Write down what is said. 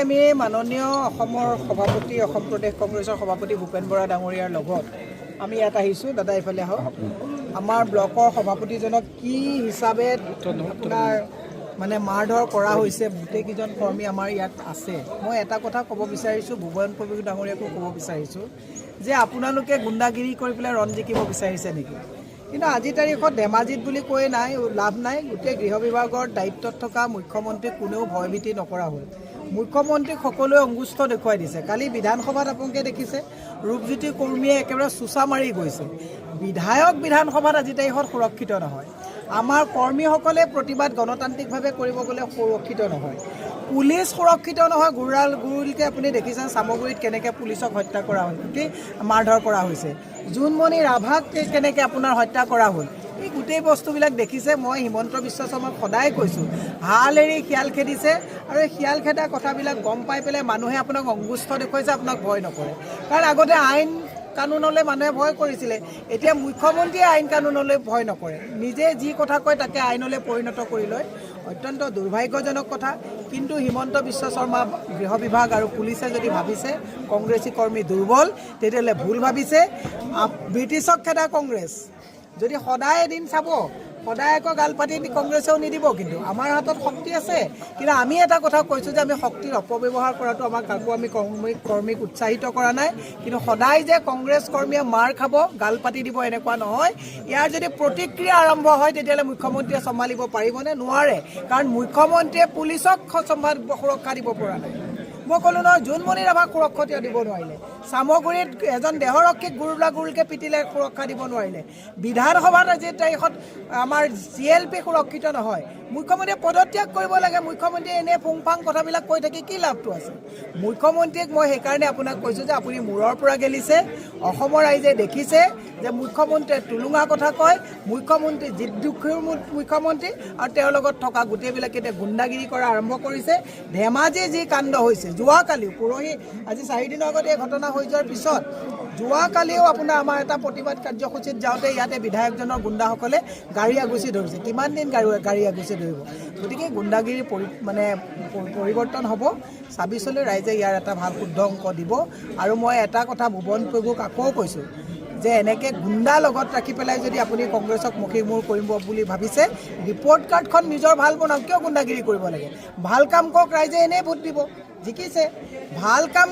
আমি মাননীয় অসমৰ সভাপতি অসম প্ৰদেশ কংগ্ৰেছৰ সভাপতি ভূপেন বৰা ডাঙৰীয়াৰ লগত আমি ইয়াত আহিছোঁ। দাদা এইফালে আহক। আমাৰ ব্লকৰ সভাপতিজনক কি হিচাপে আপোনাৰ মানে মাৰধৰ কৰা হৈছে, গোটেইকেইজন কৰ্মী আমাৰ ইয়াত আছে। মই এটা কথা ক'ব বিচাৰিছোঁ, ভূপেন বৰা ডাঙৰীয়াকো ক'ব বিচাৰিছোঁ যে আপোনালোকে গুণ্ডাগিৰি কৰি পেলাই ৰণ জিকিব বিচাৰিছে নেকি? কিন্তু আজিৰ তাৰিখত ধেমাজিত বুলি কৈ নাই, লাভ নাই। গোটেই গৃহ বিভাগৰ দায়িত্বত থকা মুখ্যমন্ত্ৰীক কোনেও ভয়ভীতি নকৰা হ'ল। মুখ্যমন্ত্ৰীক সকলোৱে অংগুষ্ঠ দেখুৱাই দিছে। কালি বিধানসভাত আপোনালোকে দেখিছে ৰূপজ্যোতি কৰ্মীয়ে একেবাৰে চোচা মাৰি গৈছে। বিধায়ক বিধানসভাত আজি তাৰিখত সুৰক্ষিত নহয়। আমাৰ কৰ্মীসকলে প্ৰতিবাদ গণতান্ত্ৰিকভাৱে কৰিব গ'লে সুৰক্ষিত নহয়। পুলিচ সুৰক্ষিত নহয়। গুৰুলকৈ আপুনি দেখিছে চামগুৰিত কেনেকৈ পুলিচক হত্যা কৰা হ'ল, মাৰধৰ কৰা হৈছে। জোনমণি ৰাভাক কেনেকৈ আপোনাৰ হত্যা কৰা হ'ল, এই গোটেই বস্তুবিলাক দেখিছে। মই হিমন্ত বিশ্ব শৰ্মাক সদায় কৈছোঁ, হাল এৰি শিয়াল খেদিছে আৰু এই শিয়াল খেদা কথাবিলাক গম পাই পেলাই মানুহে আপোনাক অংগুষ্ঠ দেখুৱাইছে, আপোনাক ভয় নকৰে। কাৰণ আগতে আইন কানুনলৈ মানুহে ভয় কৰিছিলে, এতিয়া মুখ্যমন্ত্ৰীয়ে আইন কানুনলৈ ভয় নকৰে। নিজে যি কথা কয় তাকে আইনলৈ পৰিণত কৰি লয়। অত্যন্ত দুৰ্ভাগ্যজনক কথা। কিন্তু হিমন্ত বিশ্ব শৰ্মা গৃহ বিভাগ আৰু পুলিচে যদি ভাবিছে কংগ্ৰেছী কৰ্মী দুৰ্বল, তেতিয়াহ'লে ভুল ভাবিছে। ব্ৰিটিছক খেদা কংগ্ৰেছ যদি সদায় এদিন চাব, সদায় আকৌ গাল পাতি কংগ্ৰেছেও নিদিব। কিন্তু আমাৰ হাতত শক্তি আছে। কিন্তু আমি এটা কথা কৈছোঁ যে আমি শক্তিৰ অপব্যৱহাৰ কৰাটো আমাক কাকো আমি কৰ্মীক উৎসাহিত কৰা নাই। কিন্তু সদায় যে কংগ্ৰেছ কৰ্মীয়ে মাৰ খাব, গাল পাতি দিব, এনেকুৱা নহয়। ইয়াৰ যদি প্ৰতিক্ৰিয়া আৰম্ভ হয় তেতিয়াহ'লে মুখ্যমন্ত্ৰীয়ে চম্ভালিব পাৰিবনে? নোৱাৰে। কাৰণ মুখ্যমন্ত্ৰীয়ে পুলিচক সুৰক্ষা দিব পৰা নাই। মই ক'লোঁ নহয়, জোনমণি ৰাভাক সুৰক্ষা দিব নোৱাৰিলে। চামগুৰিত এজন দেহৰক্ষীক গুৰুলকৈ পিটিলে, সুৰক্ষা দিব নোৱাৰিলে। বিধানসভাত আজিৰ তাৰিখত আমাৰ CLP সুৰক্ষিত নহয়। মুখ্যমন্ত্ৰীয়ে পদত্যাগ কৰিব লাগে। মুখ্যমন্ত্ৰীয়ে এনে ফুংফাং কথাবিলাক কৈ থাকি কি লাভটো আছে? মুখ্যমন্ত্ৰীক মই সেইকাৰণে আপোনাক কৈছোঁ যে আপুনি মূৰৰ পৰা গেলিছে। অসমৰ ৰাইজে দেখিছে যে মুখ্যমন্ত্ৰীয়ে টুলুঙা কথা কয়। মুখ্যমন্ত্ৰী জিদ্দুখীৰ মুখ্যমন্ত্ৰী আৰু তেওঁৰ লগত থকা গোটেইবিলাকে এতিয়া গুণ্ডাগিৰি কৰা আৰম্ভ কৰিছে। ধেমাজি যি কাণ্ড হৈছে, যোৱাকালিও পৰহি আজি 4 দিনৰ আগতে এই ঘটনা হৈ যোৱাৰ পিছত যোৱাকালিও আপোনাৰ আমাৰ এটা প্ৰতিবাদ কাৰ্যসূচীত যাওঁতে ইয়াতে বিধায়কজনৰ গুণ্ডাসকলে গাড়ী আগুচি ধৰিছে। কিমান দিন গাড়ী আগুচি ধৰিব? গতিকে গুণ্ডাগিৰি পৰিৱৰ্তন হ'ব। 26লৈ ৰাইজে ইয়াৰ এটা ভাল শুদ্ধ অংক দিব। আৰু মই এটা কথা ভুৱন প্ৰভুক আকৌ কৈছোঁ যে এনেকৈ গুণ্ডা লগত ৰাখি পেলাই যদি আপুনি কংগ্ৰেছক মষিমূৰ কৰিব বুলি ভাবিছে, ৰিপৰ্ট কাৰ্ডখন নিজৰ ভাল বনাওক। কিয় গুণ্ডাগিৰি কৰিব লাগে? ভাল কাম কৰক, ৰাইজে এনেই ভোট দিব। জিকিছে ভাল কাম